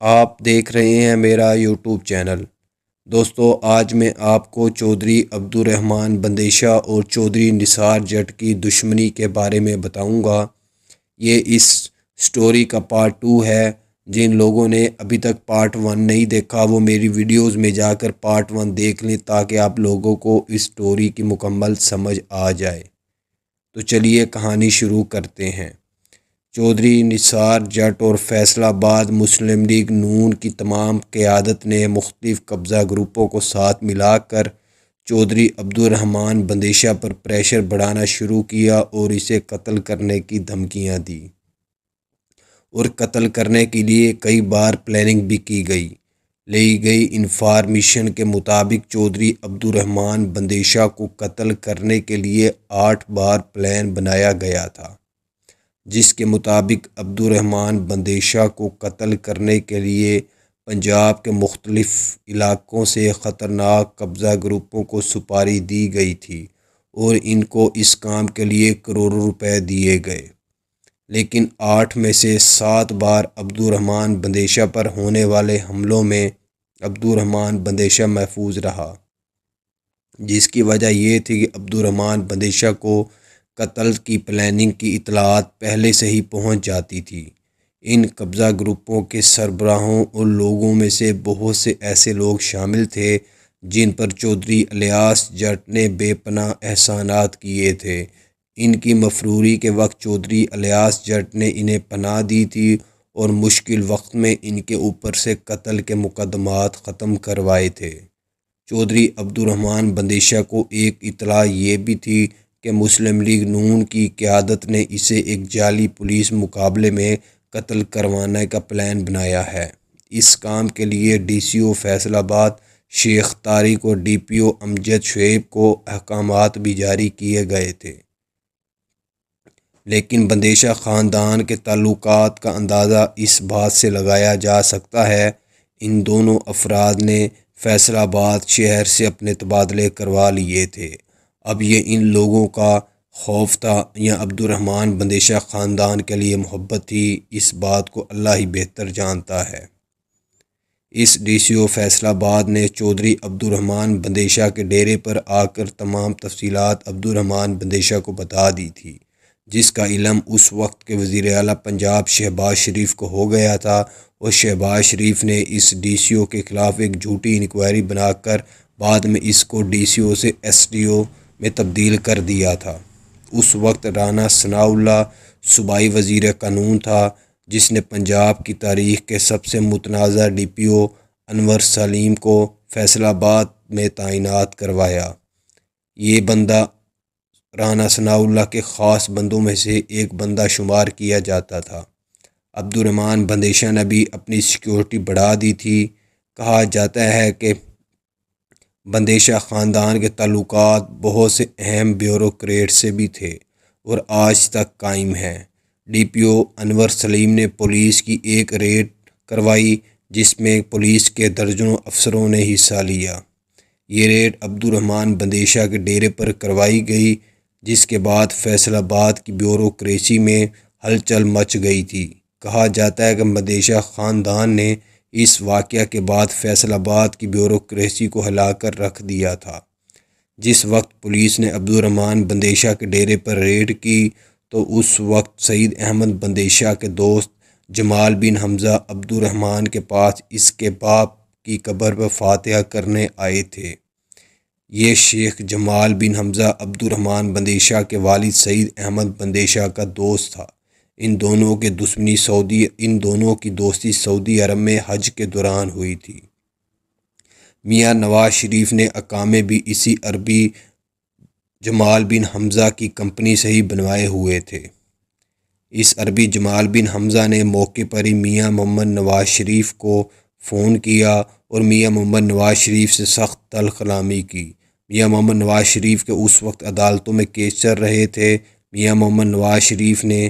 آپ دیکھ رہے ہیں میرا یوٹیوب چینل۔ دوستو، آج میں آپ کو چودھری عبدالرحمن بندیشہ اور چودھری نثار جٹ کی دشمنی کے بارے میں بتاؤں گا۔ یہ اس سٹوری کا پارٹ 2 ہے۔ جن لوگوں نے ابھی تک پارٹ 1 نہیں دیکھا وہ میری ویڈیوز میں جا کر پارٹ 1 دیکھ لیں تاکہ آپ لوگوں کو اس سٹوری کی مکمل سمجھ آ جائے۔ تو چلیے کہانی شروع کرتے ہیں۔ چودھری نثار جٹ اور فیصل آباد مسلم لیگ نون کی تمام قیادت نے مختلف قبضہ گروپوں کو ساتھ ملا کر چودھری عبدالرحمن بندیشہ پر پریشر بڑھانا شروع کیا اور اسے قتل کرنے کی دھمکیاں دی، اور قتل کرنے کے لیے کئی بار پلاننگ بھی کی گئی۔ لی گئی انفارمیشن کے مطابق چودھری عبدالرحمن بندیشہ کو قتل کرنے کے لیے 8 بار پلان بنایا گیا تھا، جس کے مطابق عبدالرحمن بندیشہ کو قتل کرنے کے لیے پنجاب کے مختلف علاقوں سے خطرناک قبضہ گروپوں کو سپاری دی گئی تھی اور ان کو اس کام کے لیے کروڑوں روپے دیے گئے، لیکن 8 میں سے 7 بار عبدالرحمن بندیشہ پر ہونے والے حملوں میں عبدالرحمن بندیشہ محفوظ رہا، جس کی وجہ یہ تھی کہ عبدالرحمن بندیشہ کو قتل کی پلاننگ کی اطلاعات پہلے سے ہی پہنچ جاتی تھی۔ ان قبضہ گروپوں کے سربراہوں اور لوگوں میں سے بہت سے ایسے لوگ شامل تھے جن پر چودھری الیاس جٹ نے بے پناہ احسانات کیے تھے۔ ان کی مفروری کے وقت چودھری الیاس جٹ نے انہیں پناہ دی تھی اور مشکل وقت میں ان کے اوپر سے قتل کے مقدمات ختم کروائے تھے۔ چودھری عبدالرحمن بندیشہ کو ایک اطلاع یہ بھی تھی کہ مسلم لیگ نون کی قیادت نے اسے ایک جعلی پولیس مقابلے میں قتل کروانے کا پلان بنایا ہے۔ اس کام کے لیے ڈی سی او فیصل آباد شیخ طارق اور ڈی پی او امجد شعیب کو احکامات بھی جاری کیے گئے تھے، لیکن بندیشہ خاندان کے تعلقات کا اندازہ اس بات سے لگایا جا سکتا ہے ان دونوں افراد نے فیصل آباد شہر سے اپنے تبادلے کروا لیے تھے۔ اب یہ ان لوگوں کا خوف تھا یا عبدالرحمن بندیشہ خاندان کے لیے محبت تھی، اس بات کو اللہ ہی بہتر جانتا ہے۔ اس ڈی سی او فیصل آباد نے چودھری عبدالرحمن بندیشہ کے ڈیرے پر آ کر تمام تفصیلات عبدالرحمن بندیشہ کو بتا دی تھی، جس کا علم اس وقت کے وزیر اعلیٰ پنجاب شہباز شریف کو ہو گیا تھا، اور شہباز شریف نے اس ڈی سی او کے خلاف ایک جھوٹی انکوائری بنا کر بعد میں اس کو ڈی سی او سے ایس ڈی او میں تبدیل کر دیا تھا۔ اس وقت رانا ثناء اللہ صوبائی وزیر قانون تھا، جس نے پنجاب کی تاریخ کے سب سے متنازع ڈی پی او انور سلیم کو فیصل آباد میں تعینات کروایا۔ یہ بندہ رانا ثناء اللہ کے خاص بندوں میں سے ایک بندہ شمار کیا جاتا تھا۔ عبدالرحمن بندیشہ نے بھی اپنی سیکیورٹی بڑھا دی تھی۔ کہا جاتا ہے کہ بندیشہ خاندان کے تعلقات بہت سے اہم بیوروکریٹ سے بھی تھے اور آج تک قائم ہیں۔ ڈی پی او انور سلیم نے پولیس کی ایک ریڈ کروائی جس میں پولیس کے درجنوں افسروں نے حصہ لیا۔ یہ ریڈ عبدالرحمن بندیشہ کے ڈیرے پر کروائی گئی، جس کے بعد فیصل آباد کی بیوروکریسی میں ہلچل مچ گئی تھی۔ کہا جاتا ہے کہ بندیشہ خاندان نے اس واقعہ کے بعد فیصل آباد کی بیوروکریسی کو ہلا کر رکھ دیا تھا۔ جس وقت پولیس نے عبدالرحمن بندیشہ کے ڈیرے پر ریڈ کی تو اس وقت سعید احمد بندیشہ کے دوست جمال بن حمزہ عبدالرحمن کے پاس اس کے باپ کی قبر پر فاتحہ کرنے آئے تھے۔ یہ شیخ جمال بن حمزہ عبدالرحمن بندیشہ کے والد سعید احمد بندیشہ کا دوست تھا۔ ان دونوں کی دوستی سعودی عرب میں حج کے دوران ہوئی تھی۔ میاں نواز شریف نے اقامے بھی اسی عربی جمال بن حمزہ کی کمپنی سے ہی بنوائے ہوئے تھے۔ اس عربی جمال بن حمزہ نے موقع پر ہی میاں محمد نواز شریف کو فون کیا اور میاں محمد نواز شریف سے سخت تلخ کلامی کی۔ میاں محمد نواز شریف کے اس وقت عدالتوں میں کیس چل رہے تھے۔ میاں محمد نواز شریف نے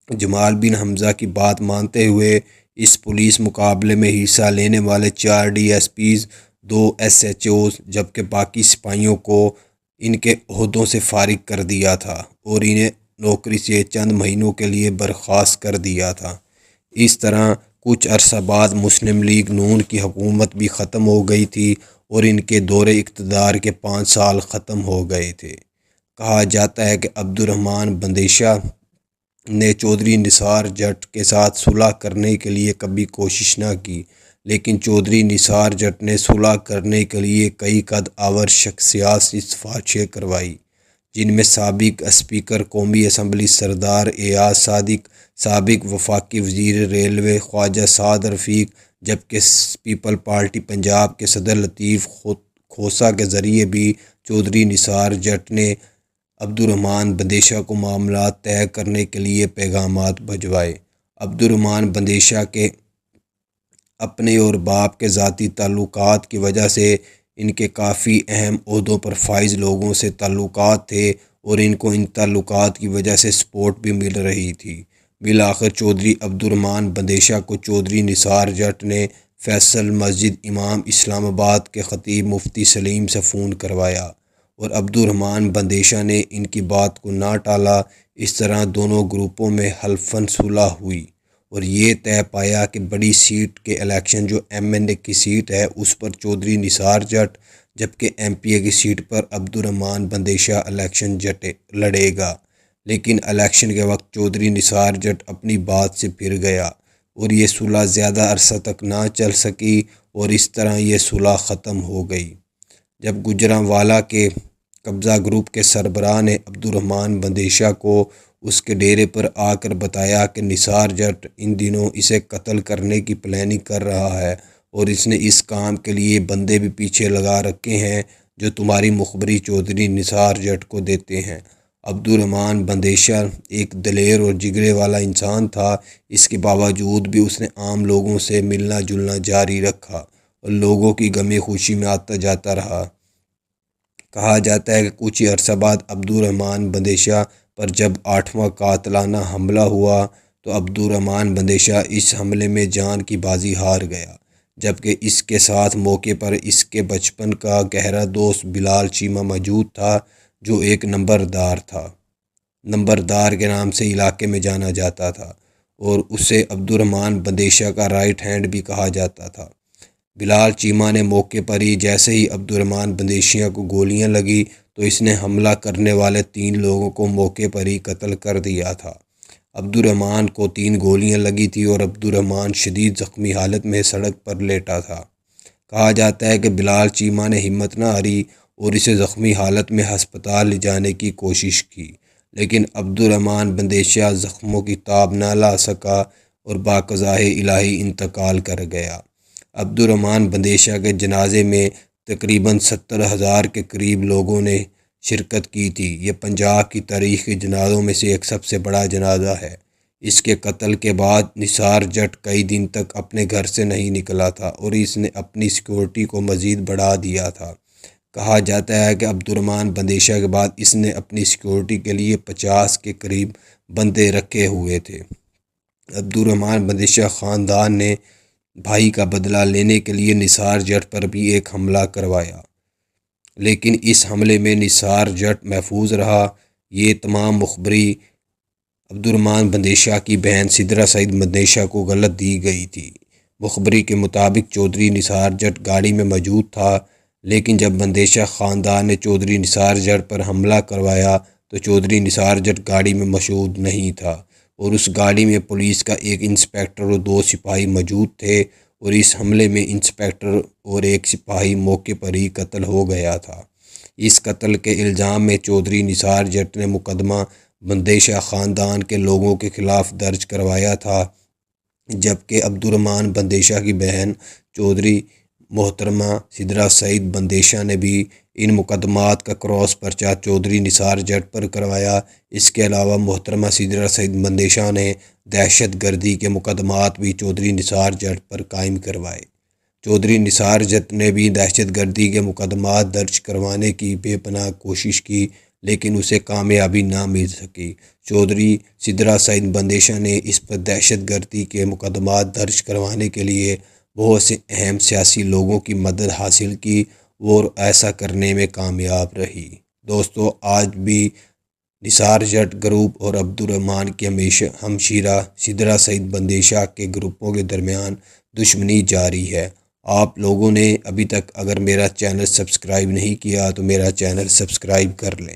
جمال بن حمزہ کی بات مانتے ہوئے اس پولیس مقابلے میں حصہ لینے والے 4 D S Ps, 2 S H Os جبکہ باقی سپاہیوں کو ان کے عہدوں سے فارغ کر دیا تھا اور انہیں نوکری سے چند مہینوں کے لیے برخاست کر دیا تھا۔ اس طرح کچھ عرصہ بعد مسلم لیگ نون کی حکومت بھی ختم ہو گئی تھی اور ان کے دور اقتدار کے 5 سال ختم ہو گئے تھے۔ کہا جاتا ہے کہ عبدالرحمن بندیشہ نے چودھری نثار جٹ کے ساتھ صلح کرنے کے لیے کبھی کوشش نہ کی، لیکن چودھری نثار جٹ نے صلح کرنے کے لیے کئی قد آور شخصیات سے سفارشیں کروائی، جن میں سابق اسپیکر قومی اسمبلی سردار ایاز صادق، سابق وفاقی وزیر ریلوے خواجہ سعد رفیق، جبکہ پیپل پارٹی پنجاب کے صدر لطیف کھوسہ کے ذریعے بھی چودھری نثار جٹ نے عبدالرحمن بندیشہ کو معاملات طے کرنے کے لیے پیغامات بھجوائے۔ عبدالرحمن بندیشہ کے اپنے اور باپ کے ذاتی تعلقات کی وجہ سے ان کے کافی اہم عہدوں پر فائز لوگوں سے تعلقات تھے اور ان کو ان تعلقات کی وجہ سے سپورٹ بھی مل رہی تھی۔ بالآخر چودھری عبدالرحمن بندیشہ کو چودھری نثار جٹ نے فیصل مسجد امام اسلام آباد کے خطیب مفتی سلیم سے فون کروایا اور عبدالرحمن بندیشہ نے ان کی بات کو نہ ٹالا۔ اس طرح دونوں گروپوں میں حلفاً صلح ہوئی اور یہ طے پایا کہ بڑی سیٹ کے الیکشن جو MNA کی سیٹ ہے اس پر چودھری نثار جٹ، جبکہ MPA کی سیٹ پر عبدالرحمن بندیشہ الیکشن لڑے گا، لیکن الیکشن کے وقت چودھری نثار جٹ اپنی بات سے پھر گیا اور یہ صلح زیادہ عرصہ تک نہ چل سکی اور اس طرح یہ صلح ختم ہو گئی۔ جب گوجرانوالہ کے قبضہ گروپ کے سربراہ نے عبدالرحمن بندیشہ کو اس کے ڈیرے پر آ کر بتایا کہ نثار جٹ ان دنوں اسے قتل کرنے کی پلاننگ کر رہا ہے اور اس نے اس کام کے لیے بندے بھی پیچھے لگا رکھے ہیں جو تمہاری مخبری چودھری نثار جٹ کو دیتے ہیں۔ عبدالرحمن بندیشہ ایک دلیر اور جگرے والا انسان تھا، اس کے باوجود بھی اس نے عام لوگوں سے ملنا جلنا جاری رکھا اور لوگوں کی غم خوشی میں آتا جاتا رہا۔ کہا جاتا ہے کہ کچھ ہی عرصہ بعد عبدالرحمن بندیشہ پر جب 8واں قاتلانہ حملہ ہوا تو عبدالرحمن بندیشہ اس حملے میں جان کی بازی ہار گیا، جبکہ اس کے ساتھ موقع پر اس کے بچپن کا گہرا دوست بلال چیمہ موجود تھا، جو ایک نمبردار تھا۔ نمبردار کے نام سے علاقے میں جانا جاتا تھا اور اسے عبدالرحمن بندیشہ کا رائٹ ہینڈ بھی کہا جاتا تھا۔ بلال چیمہ نے موقع پر ہی جیسے ہی عبدالرحمن بندیشہ کو گولیاں لگی تو اس نے حملہ کرنے والے 3 لوگوں کو موقع پر ہی قتل کر دیا تھا۔ عبدالرحمن کو 3 گولیاں لگی تھی اور عبدالرحمن شدید زخمی حالت میں سڑک پر لیٹا تھا۔ کہا جاتا ہے کہ بلال چیمہ نے ہمت نہ ہاری اور اسے زخمی حالت میں ہسپتال لے جانے کی کوشش کی، لیکن عبدالرحمن بندیشہ زخموں کی تاب نہ لا سکا اور باقضائے الہی انتقال کر گیا۔ عبدالرحمن بندیشہ کے جنازے میں تقریباً 70,000 کے قریب لوگوں نے شرکت کی تھی۔ یہ پنجاب کی تاریخ کے جنازوں میں سے ایک سب سے بڑا جنازہ ہے۔ اس کے قتل کے بعد نثار جٹ کئی دن تک اپنے گھر سے نہیں نکلا تھا اور اس نے اپنی سیکورٹی کو مزید بڑھا دیا تھا۔ کہا جاتا ہے کہ عبدالرحمن بندیشہ کے بعد اس نے اپنی سیکورٹی کے لیے 50 کے قریب بندے رکھے ہوئے تھے۔ عبدالرحمن بندیشہ خاندان نے بھائی کا بدلہ لینے کے لیے نثار جٹ پر بھی ایک حملہ کروایا، لیکن اس حملے میں نثار جٹ محفوظ رہا۔ یہ تمام مخبری عبدالرحمن بندیشہ کی بہن سدرا سعید بندیشہ کو غلط دی گئی تھی۔ مخبری کے مطابق چودھری نثار جٹ گاڑی میں موجود تھا، لیکن جب بندیشہ خاندان نے چودھری نثار جٹ پر حملہ کروایا تو چودھری نثار جٹ گاڑی میں موجود نہیں تھا اور اس گاڑی میں پولیس کا ایک انسپکٹر اور 2 سپاہی موجود تھے اور اس حملے میں انسپکٹر اور ایک سپاہی موقع پر ہی قتل ہو گیا تھا۔ اس قتل کے الزام میں چودھری نثار جٹ نے مقدمہ بندیشہ خاندان کے لوگوں کے خلاف درج کروایا تھا، جبکہ عبدالرحمن بندیشہ کی بہن چودھری محترمہ سدرا سعید بندیشہ نے بھی ان مقدمات کا کراس پرچہ چودھری نثار جٹ پر کروایا۔ اس کے علاوہ محترمہ سدرا سعید بندیشہ نے دہشت گردی کے مقدمات بھی چودھری نثار جٹ پر قائم کروائے۔ چودھری نثار جٹ نے بھی دہشت گردی کے مقدمات درج کروانے کی بے پناہ کوشش کی، لیکن اسے کامیابی نہ مل سکی۔ چودھری سدرا سعید بندیشہ نے اس پر دہشت گردی کے مقدمات درج کروانے کے لیے بہت سے اہم سیاسی لوگوں کی مدد حاصل کی اور ایسا کرنے میں کامیاب رہی۔ دوستو، آج بھی نثار جٹ گروپ اور عبدالرحمن کے ہمشیرہ سدرہ سعید بندیشہ کے گروپوں کے درمیان دشمنی جاری ہے۔ آپ لوگوں نے ابھی تک اگر میرا چینل سبسکرائب نہیں کیا تو میرا چینل سبسکرائب کر لیں۔